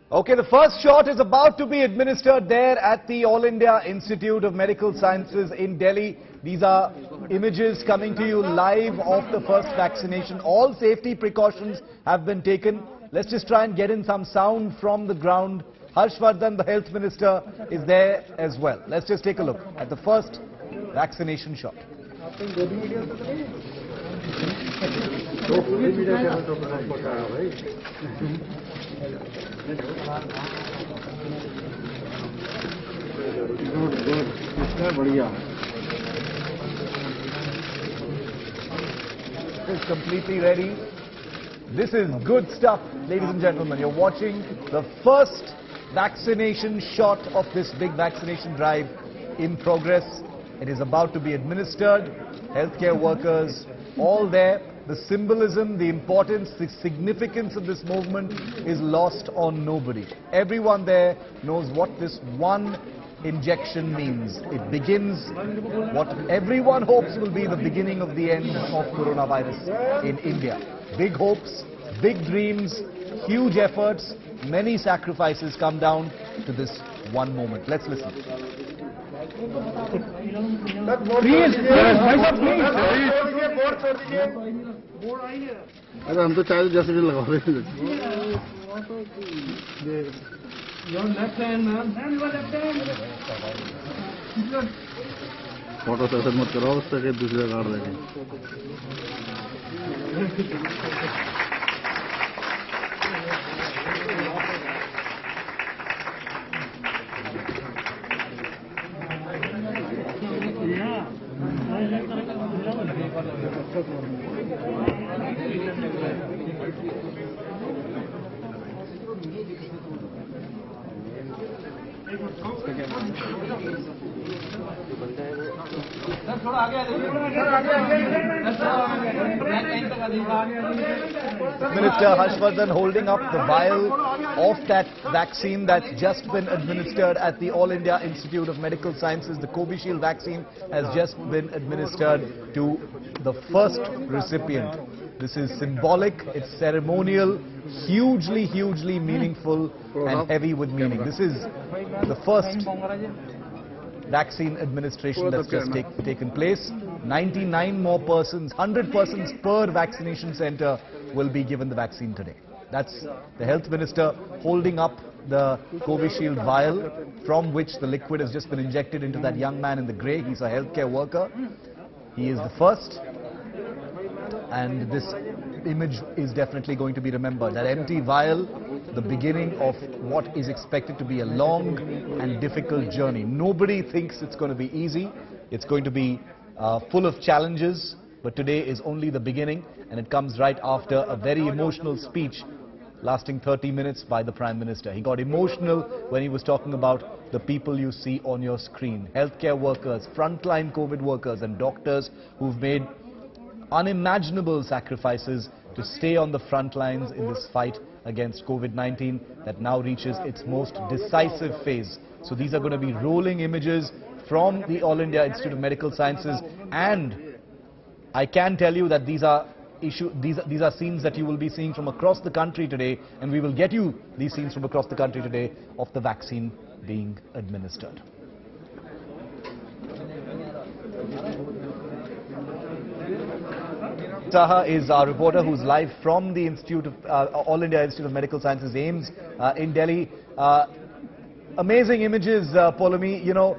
Okay, the first shot is about to be administered there at the All India Institute of Medical Sciences in Delhi. These are images coming to you live of the first vaccination. All safety precautions have been taken. Let's just try and get in some sound from the ground. Harsh Vardhan, the Health Minister, is there as well. Let's just take a look at the first vaccination shot. It's completely ready. This is good stuff, ladies and gentlemen. You're watching the first vaccination shot of this big vaccination drive in progress. It is about to be administered. Healthcare workers, all there. The symbolism, the importance, the significance of this movement is lost on nobody. Everyone there knows what this one injection means. It begins what everyone hopes will be the beginning of the end of coronavirus in India. Big hopes, big dreams, huge efforts, many sacrifices come down to this one moment. Let's listen. अरे हम तो चाय जैसे भी लगा रहे हैं photo session मत कराओ उससे कि दूसरे कार्ड देंगे Minister Harsh Vardhan holding up the vial of that vaccine that's just been administered at the All India Institute of Medical Sciences. The Covishield vaccine has just been administered to the first recipient. This is symbolic, it's ceremonial, hugely meaningful and heavy with meaning. This is the first vaccine administration that's just taken place. 99 more persons, 100 persons per vaccination center will be given the vaccine today. That's the Health Minister holding up the Covishield vial from which the liquid has just been injected into that young man in the grey. He's a healthcare worker. He is the first. And this image is definitely going to be remembered. That empty vial, the beginning of what is expected to be a long and difficult journey. Nobody thinks it's going to be easy. It's going to be full of challenges. But today is only the beginning, and it comes right after a very emotional speech lasting 30 minutes by the Prime Minister. He got emotional when he was talking about the people you see on your screen. Healthcare workers, frontline COVID workers and doctors who've made unimaginable sacrifices to stay on the front lines in this fight against COVID-19 that now reaches its most decisive phase. So these are going to be rolling images from the All India Institute of Medical Sciences, and I can tell you that these are scenes that you will be seeing from across the country today, and we will get you these scenes from across the country today of the vaccine being administered. Taha is our reporter who's live from the All India Institute of Medical Sciences, AIIMS, in Delhi. Amazing images, Polami. You know,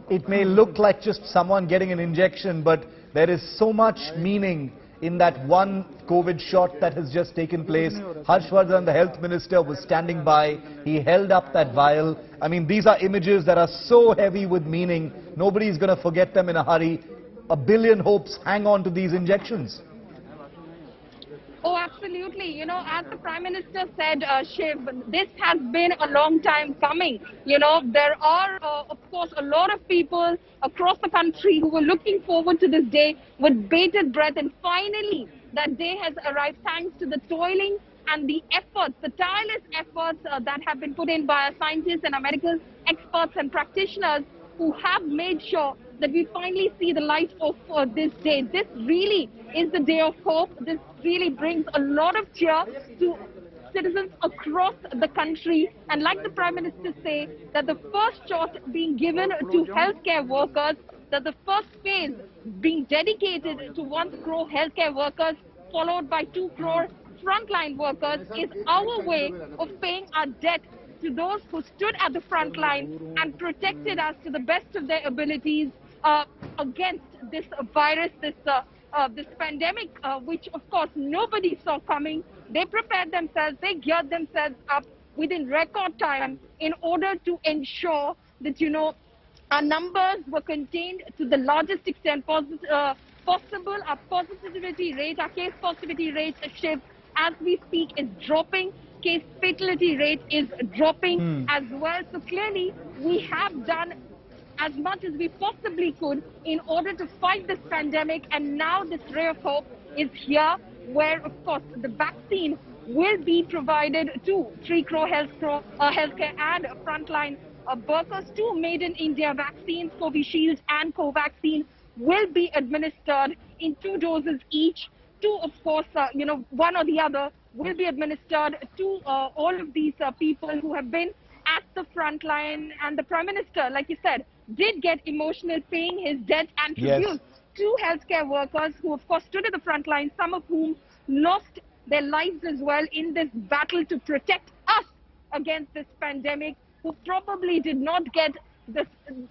it may look like just someone getting an injection, but there is so much meaning in that one COVID shot that has just taken place. Harsh Vardhan, the Health Minister, was standing by. He held up that vial. I mean, these are images that are so heavy with meaning. Nobody's going to forget them in a hurry. A billion hopes hang on to these injections. Oh, absolutely. You know, as the Prime Minister said, Shiv, this has been a long time coming. You know, there are, of course, a lot of people across the country who were looking forward to this day with bated breath. And finally, that day has arrived thanks to the toiling and the efforts, the tireless efforts that have been put in by our scientists and our medical experts and practitioners who have made sure that we finally see the light of this day. This really is the day of hope. This really brings a lot of cheer to citizens across the country. And like the Prime Minister say, that the first shot being given to healthcare workers, that the first phase being dedicated to 1 crore healthcare workers, followed by 2 crore frontline workers, is our way of paying our debt to those who stood at the front line and protected us to the best of their abilities against this virus, this pandemic, which of course nobody saw coming. They prepared themselves, they geared themselves up within record time in order to ensure that, you know, our numbers were contained to the largest extent possible. Our positivity rate, our case positivity rate, as we speak, is dropping. Case fatality rate is dropping as well. So clearly, we have done as much as we possibly could in order to fight this pandemic. And now this ray of hope is here, where, of course, the vaccine will be provided to 3 crore healthcare and frontline workers. 2 made in India vaccines, Covishield and Covaxin, will be administered in 2 doses each. 2, of course, you know, one or the other will be administered to all of these people who have been at the front line. And the Prime Minister, like you said, did get emotional, paying his debt and tribute to healthcare workers who, of course, stood at the front line, some of whom lost their lives as well in this battle to protect us against this pandemic, who probably did not get this,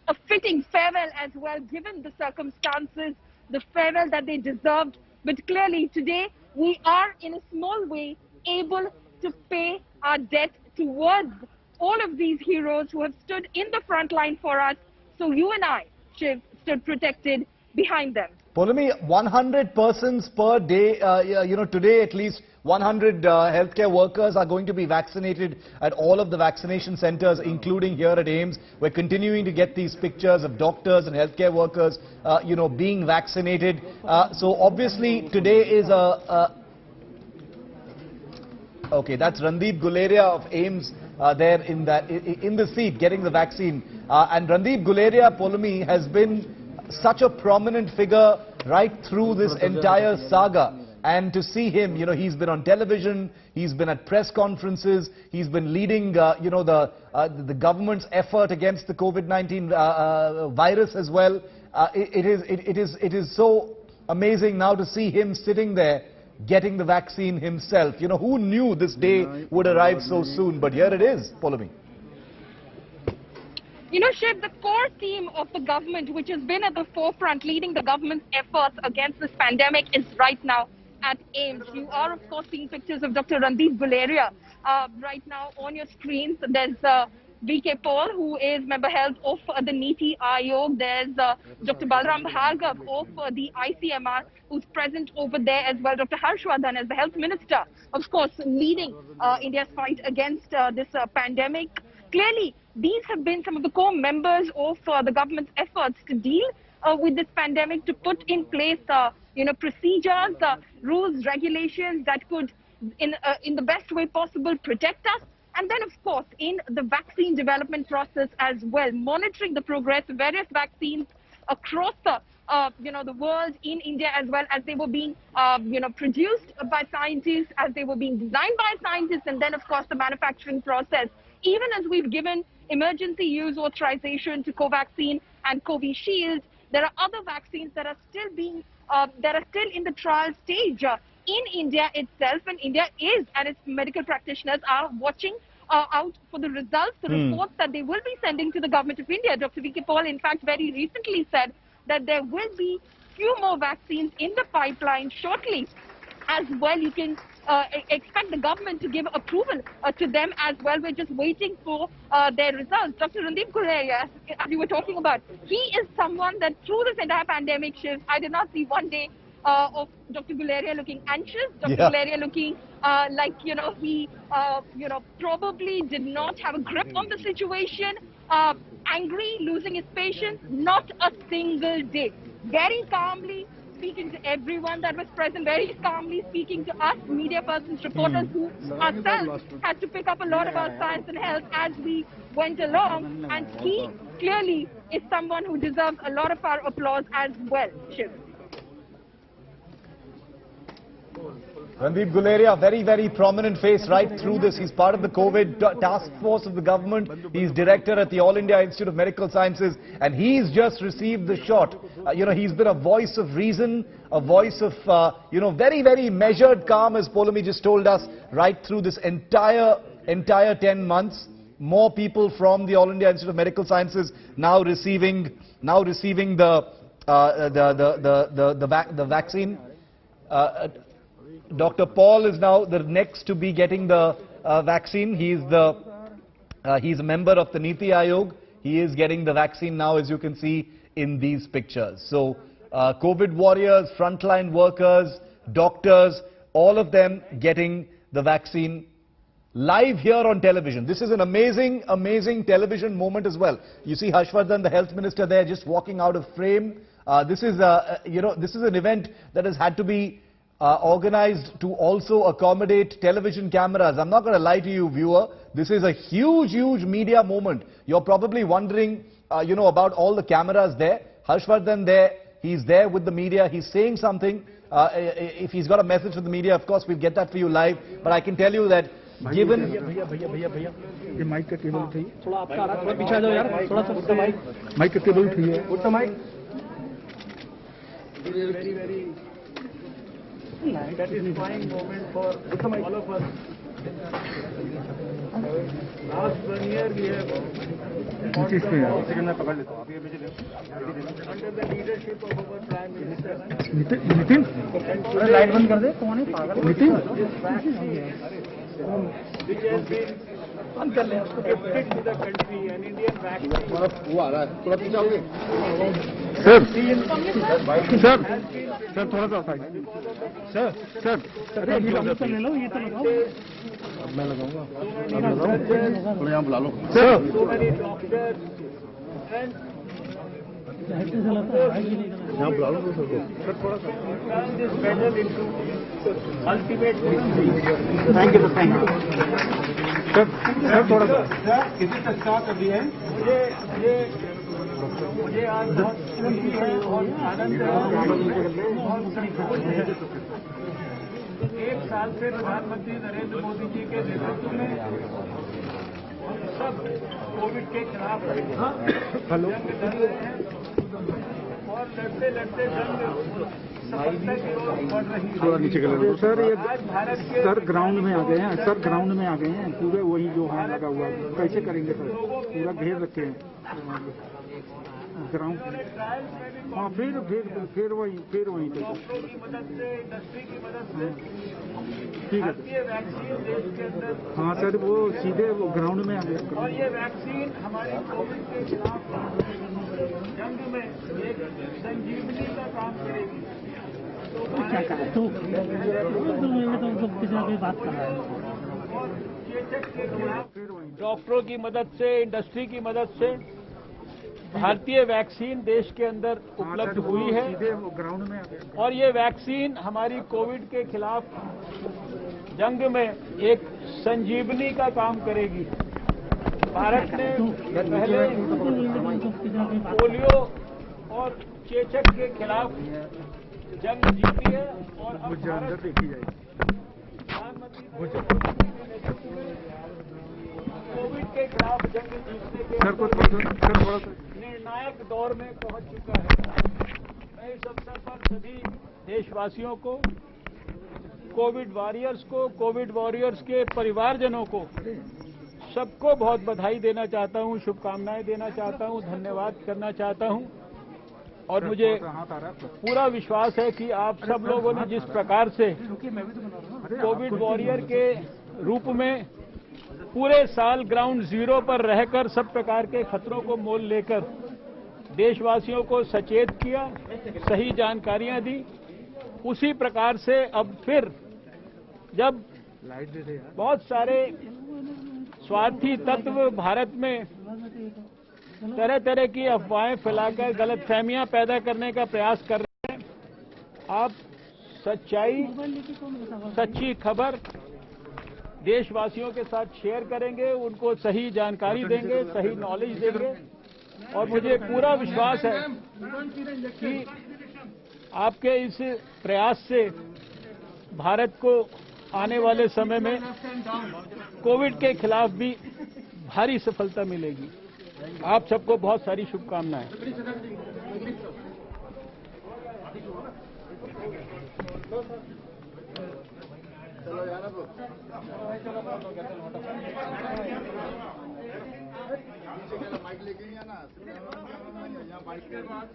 a fitting farewell as well, given the circumstances, the farewell that they deserved. But clearly today, we are in a small way able to pay our debt towards all of these heroes who have stood in the front line for us. So you and I, Shiv, stood protected behind them. Polami, 100 persons per day, you know, today at least 100 healthcare workers are going to be vaccinated at all of the vaccination centers, including here at AIIMS. We're continuing to get these pictures of doctors and healthcare workers, you know, being vaccinated. So obviously today is okay, that's Randeep Guleria of AIIMS there in the seat getting the vaccine. And Randeep Guleria, Polami, has been such a prominent figure right through this entire saga. And to see him, you know, he's been on television, he's been at press conferences, he's been leading, you know, the government's effort against the COVID-19 virus as well. It is so amazing now to see him sitting there getting the vaccine himself. You know, who knew this day would arrive so soon? But here it is, Polami. You know, Shiv, the core theme of the government, which has been at the forefront leading the government's efforts against this pandemic, is right now at AIIMS. You are, of course, seeing pictures of Dr. Randeep Guleria right now on your screens. There's VK Paul, who is member health of the NITI Aayog. There's Dr. Balram Bhargav of the ICMR, who's present over there as well. Dr. Harsh Vardhan as the health minister, of course, leading India's fight against this pandemic. Clearly, these have been some of the core members of the government's efforts to deal with this pandemic, to put in place, you know, procedures, rules, regulations that could, in the best way possible, protect us. And then, of course, in the vaccine development process as well, monitoring the progress of various vaccines across the, you know, the world, in India as well, as they were being, you know, produced by scientists, as they were being designed by scientists, and then, of course, the manufacturing process. Even as we've given emergency use authorization to Covaxin and Covishield, there are other vaccines that are still being, that are still in the trial stage in India itself, and India is, and its medical practitioners are watching out for the results, the reports that they will be sending to the government of India. Dr. VK Paul, in fact, very recently said that there will be few more vaccines in the pipeline shortly as well. You can expect the government to give approval to them as well. We're just waiting for their results. Dr. Randeep Guleria, as you were talking about, he is someone that through this entire pandemic shift, I did not see one day of Dr. Guleria looking anxious, Dr. Guleria looking like, you know, he, you know, probably did not have a grip on the situation, angry, losing his patience, not a single day. Very calmly speaking to everyone that was present, very calmly speaking to us, media persons, reporters, who ourselves had to pick up a lot about science and health as we went along. And he clearly is someone who deserves a lot of our applause as well, Shiv. Randeep Guleria, very prominent face right through this. He's part of the COVID task force of the government. He's director at the All India Institute of Medical Sciences, and he's just received the shot. He's been a voice of reason, a voice of, very measured calm, as Polami just told us, right through this entire 10 months. More people from the All India Institute of Medical Sciences now receiving the vaccine. Dr. Paul is now the next to be getting the vaccine. He's a member of the Niti Aayog. He is getting the vaccine now, as you can see in these pictures. So, COVID warriors, frontline workers, doctors, all of them getting the vaccine live here on television. This is an amazing television moment as well. You see Harsh Vardhan, the health minister, there just walking out of frame. This is an event that has had to be organized to also accommodate television cameras. I'm not going to lie to you, viewer. This is a huge media moment. You're probably wondering, about all the cameras there. Harsh Vardhan there, he's there with the media. He's saying something. If he's got a message for the media, of course, we'll get that for you live. But I can tell you that given... भैया ये mic का cable उठाइए थोड़ा आपका आ रहा थोड़ा पीछे आ जाओ यार थोड़ा सा माइक का केबल उठाइए उठा mic very satisfying moment for all of us. Last 1 year we have under the leadership of our Prime Minister. Nitin light बंद कर दे कौन है पागल Nitin which has been gifted to the country, an Indian vaccine. वो आ रहा है थोड़ा पीछे आओगे सर थोड़ा सा साइड सर ले लो ये तो लगाओ अब मैं लगाऊंगा थोड़ा यहाँ बुला लो sir so many doctors and यहाँ बुला लो सर थोड़ा सा turn this battle into ultimate victory. Thank you sir थोड़ा सा किसी का स्टॉक अभी है मुझे आज बहुत खुशी है और आनंद है एक साल से प्रधानमंत्री नरेंद्र मोदी जी के नेतृत्व में हम सब कोविड के खिलाफ जंग लड़ रहे हैं और लड़ते जंग सफलता की ओर बढ़ रही है। नीचे सर ये भारत के सर ग्राउंड में आ गए हैं पूरे वही जो है लगा हुआ कैसे करेंगे सर पूरा घेर रखे हैं ग्राउंड हाँ फिर वही डॉक्टरों की मदद से इंडस्ट्री की मदद से ठीक है वैक्सीन देश के अंदर हाँ सर वो सीधे वो ग्राउंड में आ गए और ये वैक्सीन हमारे कोविड के खिलाफ जंग में एक संजीवनी का काम करेगी। क्या कहा तो बात कर रहा है और चेचक के खिलाफ डॉक्टरों की मदद से इंडस्ट्री की मदद से भारतीय वैक्सीन देश के अंदर उपलब्ध हुई है और ये वैक्सीन हमारी कोविड के खिलाफ जंग में एक संजीवनी का काम करेगी। भारत ने पहले पोलियो और चेचक के खिलाफ जंग जीती है और अब प्रधानमंत्री कोविड के खिलाफ जंग जीतने के निर्णायक दौर में पहुंच चुका है। मैं इस अवसर पर सभी देशवासियों को, कोविड वॉरियर्स के परिवारजनों को, सबको बहुत बधाई देना चाहता हूं, शुभकामनाएं देना चाहता हूं, धन्यवाद करना चाहता हूं और मुझे पूरा विश्वास है कि आप सब लोगों ने जिस प्रकार से कोविड वॉरियर के रूप में पूरे साल ग्राउंड जीरो पर रहकर सब प्रकार के खतरों को मोल लेकर देशवासियों को सचेत किया, सही जानकारियां दी, उसी प्रकार से अब फिर जब बहुत सारे स्वार्थी तत्व भारत में तरह की अफवाहें फैलाकर गलतफहमियां पैदा करने का प्रयास कर रहे हैं, आप सच्ची खबर देशवासियों के साथ शेयर करेंगे, उनको सही जानकारी देंगे, सही नॉलेज देंगे और मुझे पूरा विश्वास है कि आपके इस प्रयास से भारत को आने वाले समय में कोविड के खिलाफ भी भारी सफलता मिलेगी। आप सबको बहुत सारी शुभकामनाएं।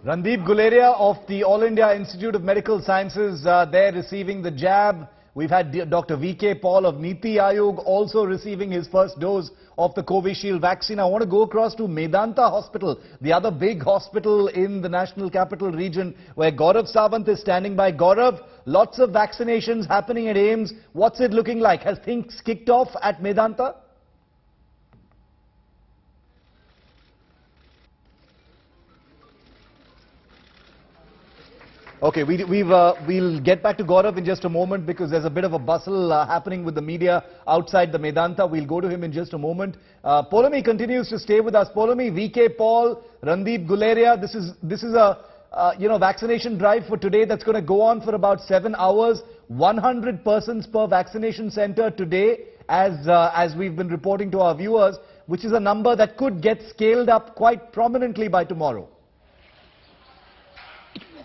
Randeep Guleria of the All India Institute of Medical Sciences, there receiving the jab. We've had Dr. V.K. Paul of Niti Aayog also receiving his first dose of the Covishield vaccine. I want to go across to Medanta Hospital, the other big hospital in the National Capital Region, where Gaurav Sawant is standing by. Gaurav, lots of vaccinations happening at AIIMS. What's it looking like? Has things kicked off at Medanta? Okay, we'll get back to Gaurav in just a moment because there's a bit of a bustle happening with the media outside the Medanta. We'll go to him in just a moment. Poulomi continues to stay with us. Poulomi, VK Paul, Randeep Guleria, this is a vaccination drive for today that's going to go on for about 7 hours. 100 persons per vaccination center today, as we've been reporting to our viewers, which is a number that could get scaled up quite prominently by tomorrow.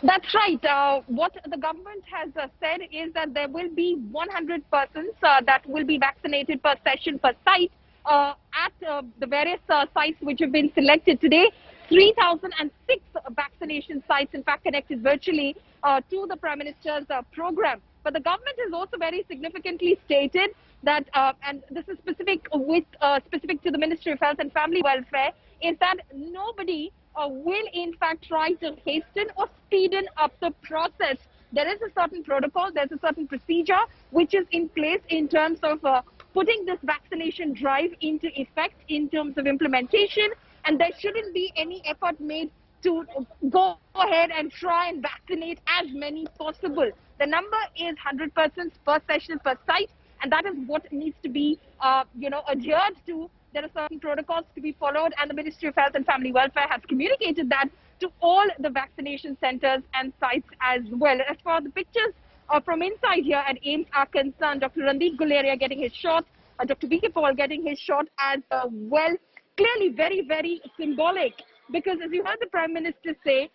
That's right. What the government has said is that there will be 100 persons that will be vaccinated per session, per site at the various sites which have been selected today. 3,006 vaccination sites, in fact, connected virtually to the Prime Minister's program. But the government has also very significantly stated that, and this is specific to the Ministry of Health and Family Welfare, is that nobody will in fact try to hasten or speeden up the process. There is a certain protocol, there's a certain procedure which is in place in terms of putting this vaccination drive into effect in terms of implementation, and there shouldn't be any effort made to go ahead and try and vaccinate as many possible. The number is 100 persons per session per site, and that is what needs to be adhered to. There are certain protocols to be followed, and the Ministry of Health and Family Welfare has communicated that to all the vaccination centers and sites as well. As far as the pictures from inside here at AIIMS are concerned, Dr. Randeep Guleria getting his shot, Dr. V.K. Paul getting his shot as well. Clearly very, very symbolic, because as you heard the Prime Minister say,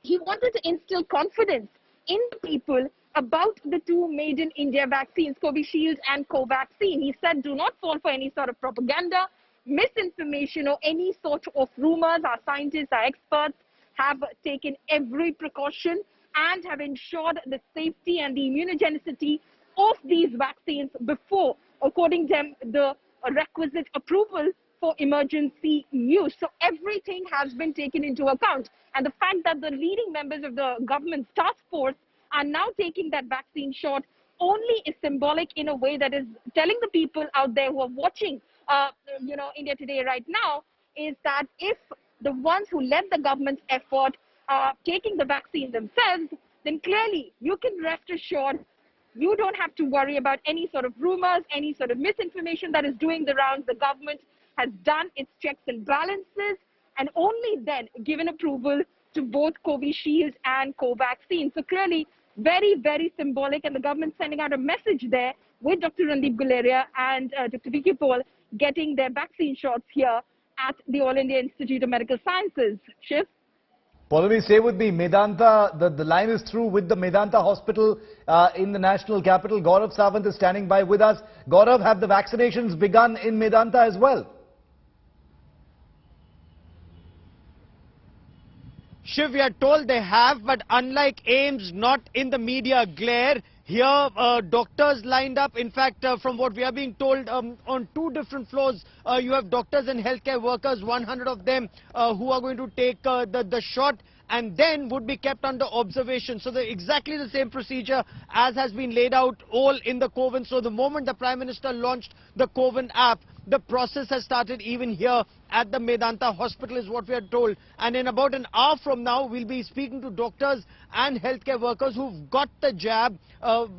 he wanted to instill confidence in people about the two made in India vaccines, Covishield and Covaxin. He said, do not fall for any sort of propaganda, misinformation or any sort of rumors. Our scientists, our experts have taken every precaution and have ensured the safety and the immunogenicity of these vaccines before, according to them, the requisite approval for emergency use. So everything has been taken into account. And the fact that the leading members of the government's task force are now taking that vaccine shot only is symbolic in a way that is telling the people out there who are watching, India Today right now, is that if the ones who led the government's effort are taking the vaccine themselves, then clearly you can rest assured you don't have to worry about any sort of rumors, any sort of misinformation that is doing the rounds. The government has done its checks and balances and only then given approval to both Covishield and Covaxin. So clearly, very, very symbolic, and the government sending out a message there with Dr. Randeep Guleria and Dr. V.K. Paul getting their vaccine shots here at the All India Institute of Medical Sciences. Shiv? Poulomi, stay with me. Medanta, the line is through with the Medanta Hospital in the national capital. Gaurav Sawant is standing by with us. Gaurav, have the vaccinations begun in Medanta as well? Shiv, we are told they have, but unlike AIIMS, not in the media glare. Here, doctors lined up. In fact, from what we are being told, on 2 different floors, you have doctors and healthcare workers, 100 of them who are going to take the shot and then would be kept under observation. So exactly the same procedure as has been laid out all in the Coven. So the moment the Prime Minister launched the Coven app, the process has started even here at the Medanta Hospital is what we are told. And in about an hour from now, we'll be speaking to doctors and healthcare workers who've got the jab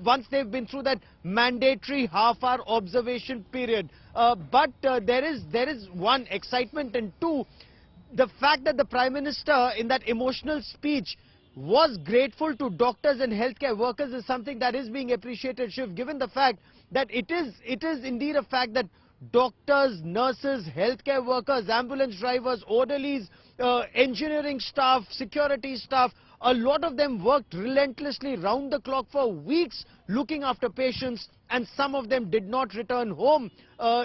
once they've been through that mandatory half-hour observation period. But there is one, excitement, and two, the fact that the Prime Minister in that emotional speech was grateful to doctors and healthcare workers is something that is being appreciated, Shiv, given the fact that it is indeed a fact that doctors, nurses, healthcare workers, ambulance drivers, orderlies, engineering staff, security staff, a lot of them worked relentlessly round the clock for weeks looking after patients, and some of them did not return home,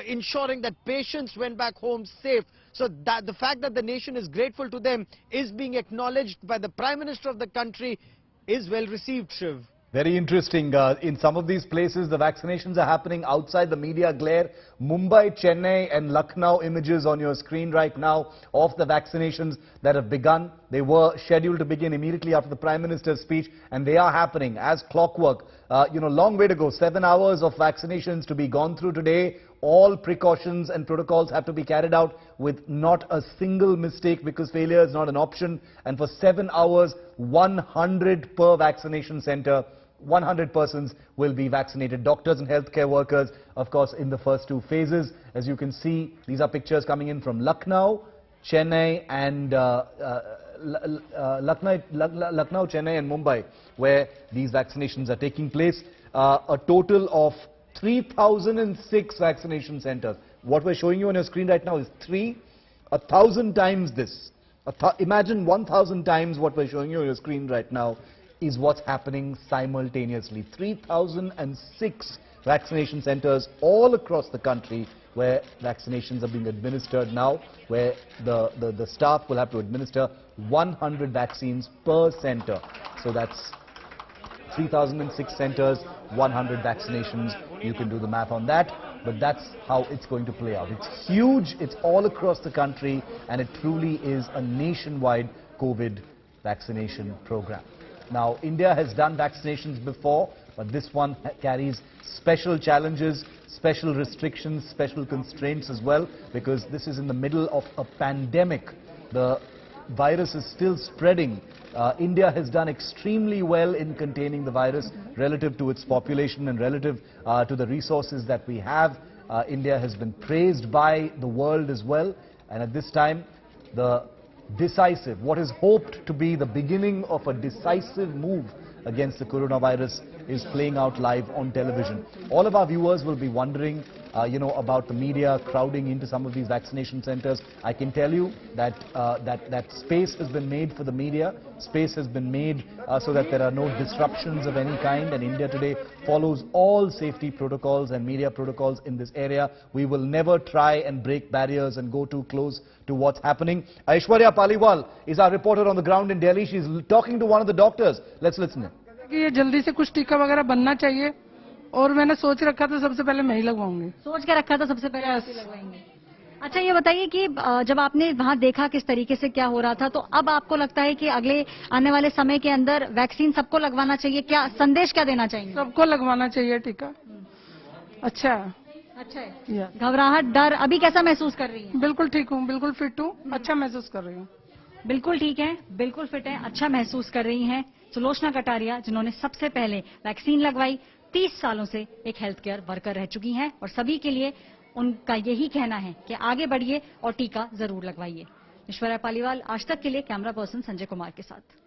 ensuring that patients went back home safe. So that the fact that the nation is grateful to them is being acknowledged by the Prime Minister of the country is well received, Shiv. Very interesting. In some of these places, the vaccinations are happening outside the media glare. Mumbai, Chennai and Lucknow images on your screen right now of the vaccinations that have begun. They were scheduled to begin immediately after the Prime Minister's speech, and they are happening as clockwork. Long way to go. 7 hours of vaccinations to be gone through today. All precautions and protocols have to be carried out with not a single mistake, because failure is not an option. And for 7 hours, 100 per vaccination center. 100 persons will be vaccinated. Doctors and healthcare workers, of course, in the first two phases. As you can see, these are pictures coming in from Lucknow, Chennai and Lucknow, Chennai and Mumbai, where these vaccinations are taking place. A total of 3,006 vaccination centers. What we're showing you on your screen right now is 1,000 times this. Imagine 1,000 times what we're showing you on your screen right now is what's happening simultaneously. 3,006 vaccination centers all across the country where vaccinations are being administered now, where the staff will have to administer 100 vaccines per center. So that's 3,006 centers, 100 vaccinations. You can do the math on that, but that's how it's going to play out. It's huge, it's all across the country, and it truly is a nationwide COVID vaccination program. Now, India has done vaccinations before, but this one carries special challenges, special restrictions, special constraints as well, because this is in the middle of a pandemic. The virus is still spreading. India has done extremely well in containing the virus relative to its population and relative to the resources that we have. India has been praised by the world as well, and at this time, what is hoped to be the beginning of a decisive move against the coronavirus is playing out live on television. All of our viewers will be wondering, about the media crowding into some of these vaccination centers. I can tell you that that space has been made for the media. Space has been made so that there are no disruptions of any kind, and India today follows all safety protocols and media protocols in this area. We will never try and break barriers and go too close to what's happening. Aishwarya Paliwal is our reporter on the ground in Delhi. She's talking to one of the doctors. Let's listen in. ये जल्दी से कुछ टीका वगैरह बनना चाहिए, और मैंने सोच रखा था सबसे पहले मैं ही लगवाऊंगी। सोच के रखा था सबसे पहले आप ही लगवाएंगे। अच्छा, ये बताइए कि जब आपने वहां देखा किस तरीके से क्या हो रहा था, तो अब आपको लगता है कि अगले आने वाले समय के अंदर वैक्सीन सबको लगवाना चाहिए, क्या संदेश क्या देना चाहिए? सबको लगवाना चाहिए टीका। अच्छा है। घबराहट, डर अभी कैसा महसूस कर रही है? बिल्कुल ठीक हूँ, बिल्कुल फिट हूँ, अच्छा महसूस कर रही हूँ। बिल्कुल ठीक है, बिल्कुल फिट है, अच्छा महसूस कर रही हैं सुलोचना कटारिया, जिन्होंने सबसे पहले वैक्सीन लगवाई। 30 सालों से एक हेल्थ केयर वर्कर रह चुकी हैं, और सभी के लिए उनका यही कहना है कि आगे बढ़िए और टीका जरूर लगवाइए। ऐश्वर्या पालीवाल, आज तक के लिए कैमरा पर्सन संजय कुमार के साथ।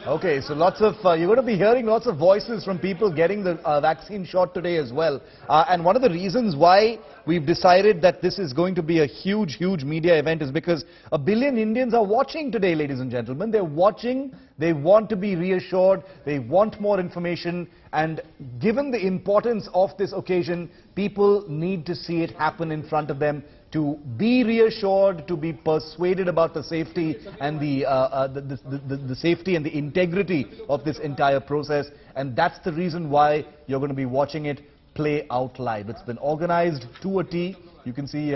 Okay, so you're going to be hearing lots of voices from people getting the vaccine shot today as well. And one of the reasons why we've decided that this is going to be a huge, huge media event is because 1 billion Indians are watching today, ladies and gentlemen. They're watching, they want to be reassured, they want more information, and given the importance of this occasion, people need to see it happen in front of them, to be reassured, to be persuaded about the safety and the safety and the integrity of this entire process. And that's the reason why you're going to be watching it play out live. It's been organized to a T. You can see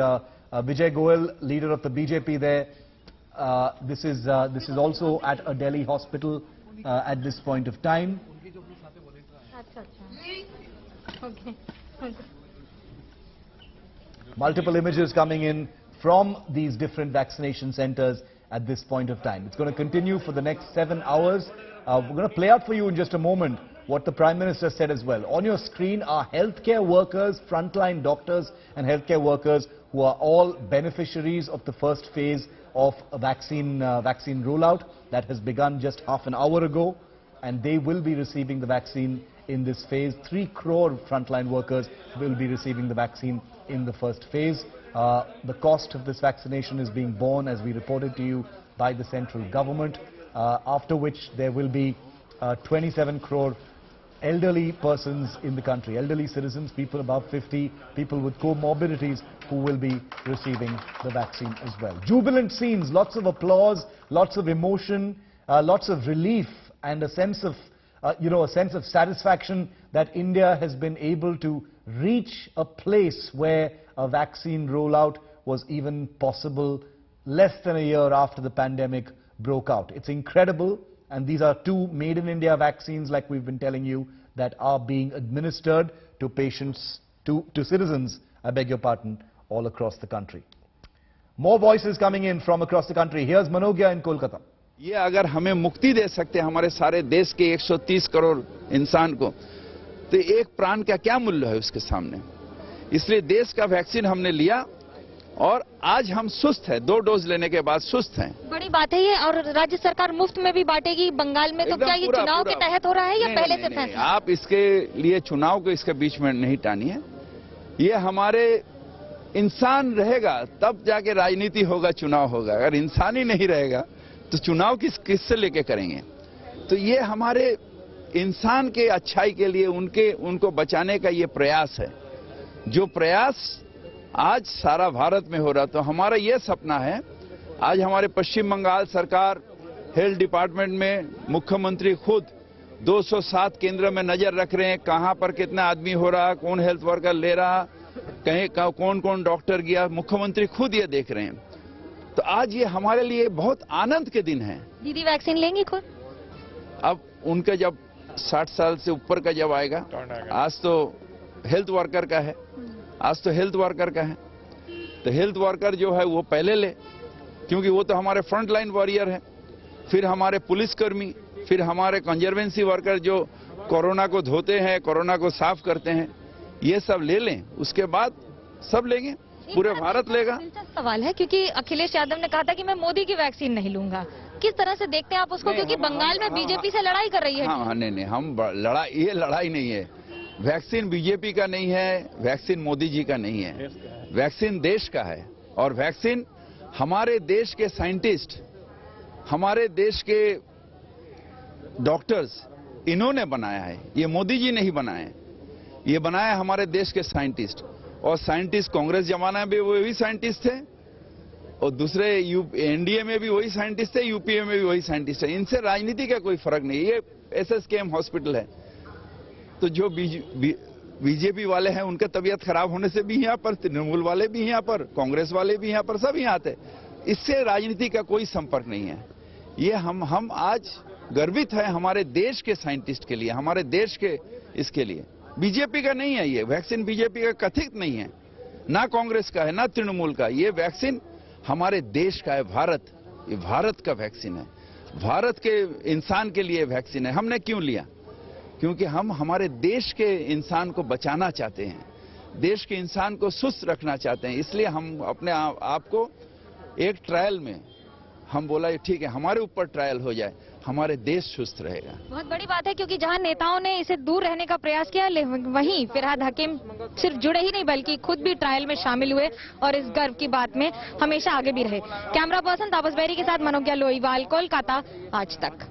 Vijay Goel, leader of the BJP there. This is also at a Delhi hospital at this point of time. Okay. Multiple images coming in from these different vaccination centers at this point of time. It's going to continue for the next 7 hours. We're going to play out for you in just a moment what the Prime Minister said as well. On your screen are healthcare workers, frontline doctors and healthcare workers who are all beneficiaries of the first phase of a vaccine rollout that has begun just half an hour ago, and they will be receiving the vaccine in this phase. 3 crore frontline workers will be receiving the vaccine in the first phase. The cost of this vaccination is being borne, as we reported to you, by the central government, after which there will be 27 crore elderly persons in the country, elderly citizens, people above 50, people with comorbidities who will be receiving the vaccine as well. Jubilant scenes, lots of applause, lots of emotion, lots of relief and a sense of, a sense of satisfaction that India has been able to reach a place where a vaccine rollout was even possible less than a year after the pandemic broke out. It's incredible. And these are 2 made in India vaccines, like we've been telling you, that are being administered to patients, to citizens, I beg your pardon, all across the country. More voices coming in from across the country. Here's Manogya in Kolkata. ये अगर हमें मुक्ति दे सकते हैं हमारे सारे देश के 130 करोड़ इंसान को, तो एक प्राण का क्या मूल्य है उसके सामने। इसलिए देश का वैक्सीन हमने लिया और आज हम सुस्त हैं, 2 डोज लेने के बाद सुस्त हैं। बड़ी बात है ये, और राज्य सरकार मुफ्त में भी बांटेगी बंगाल में, तो क्या ये चुनाव के तहत हो रहा है या पहले से फैसला? आप इसके लिए चुनाव को इसके बीच में नहीं टानिए। ये हमारे इंसान रहेगा तब जाके राजनीति होगा, चुनाव होगा। अगर इंसान ही नहीं रहेगा तो चुनाव किससे लेके करेंगे। तो ये हमारे इंसान के अच्छाई के लिए उनको बचाने का ये प्रयास है, जो प्रयास आज सारा भारत में हो रहा। तो हमारा ये सपना है, आज हमारे पश्चिम बंगाल सरकार हेल्थ डिपार्टमेंट में मुख्यमंत्री खुद 207 केंद्र में नजर रख रहे हैं, कहां पर कितना आदमी हो रहा, कौन हेल्थ वर्कर ले रहा, कहीं कौन कौन डॉक्टर गया, मुख्यमंत्री खुद ये देख रहे हैं। तो आज ये हमारे लिए बहुत आनंद के दिन है। दीदी वैक्सीन लेंगी खुद? अब उनका जब 60 साल से ऊपर का जब आएगा, आज तो हेल्थ वर्कर का है, आज तो हेल्थ वर्कर का है, तो हेल्थ वर्कर जो है वो पहले ले, क्योंकि वो तो हमारे फ्रंट लाइन वॉरियर है। फिर हमारे पुलिसकर्मी, फिर हमारे कंजर्वेंसी वर्कर जो कोरोना को धोते हैं, कोरोना को साफ करते हैं, ये सब ले लें, उसके बाद सब लेंगे, पूरे भारत लेगा। दिलचस्प सवाल है, क्योंकि अखिलेश यादव ने कहा था कि मैं मोदी की वैक्सीन नहीं लूंगा। किस तरह से देखते हैं आप उसको, क्योंकि बंगाल में बीजेपी से लड़ाई कर रही है? हाँ, नहीं, हम ये लड़ाई नहीं है। वैक्सीन बीजेपी का नहीं है, वैक्सीन मोदी जी का नहीं है, वैक्सीन देश का है। और वैक्सीन हमारे देश के साइंटिस्ट, हमारे देश के डॉक्टर्स, इन्होंने बनाया है। ये मोदी जी नहीं बनाए, ये बनाया हमारे देश के साइंटिस्ट। और साइंटिस्ट कांग्रेस जमाना में भी वही साइंटिस्ट थे, और दूसरे एनडीए में भी वही साइंटिस्ट थे, यूपीए में भी वही साइंटिस्ट है। इनसे राजनीति का कोई फर्क नहीं। ये एसएसकेएम हॉस्पिटल है, तो जो बीजेपी वाले हैं उनका तबीयत खराब होने से भी यहाँ पर, तृणमूल वाले भी यहाँ पर, कांग्रेस वाले भी यहाँ पर, सब यहाँ आते। इससे राजनीति का कोई संपर्क नहीं है। ये हम आज गर्वित हैं हमारे देश के साइंटिस्ट के लिए, हमारे देश के इसके लिए। बीजेपी का नहीं है ये वैक्सीन, बीजेपी का कथित नहीं है, ना कांग्रेस का है, ना तृणमूल का। ये वैक्सीन हमारे देश का है, ये भारत का वैक्सीन है, भारत के इंसान के लिए वैक्सीन है। हमने क्यों लिया? क्योंकि हम हमारे देश के इंसान को बचाना चाहते हैं, देश के इंसान को सुस्त रखना चाहते हैं। इसलिए हम अपने आप को एक ट्रायल में हम बोला ठीक है, हमारे ऊपर ट्रायल हो जाए, हमारे देश सुस्त रहेगा। बहुत बड़ी बात है, क्योंकि जहां नेताओं ने इसे दूर रहने का प्रयास किया, वहीं फिरहाद हकीम सिर्फ जुड़े ही नहीं बल्कि खुद भी ट्रायल में शामिल हुए और इस गर्व की बात में हमेशा आगे भी रहे। कैमरा पर्सन तापस बेरी के साथ मनोज्ञा लोईवाल, कोलकाता, आज तक।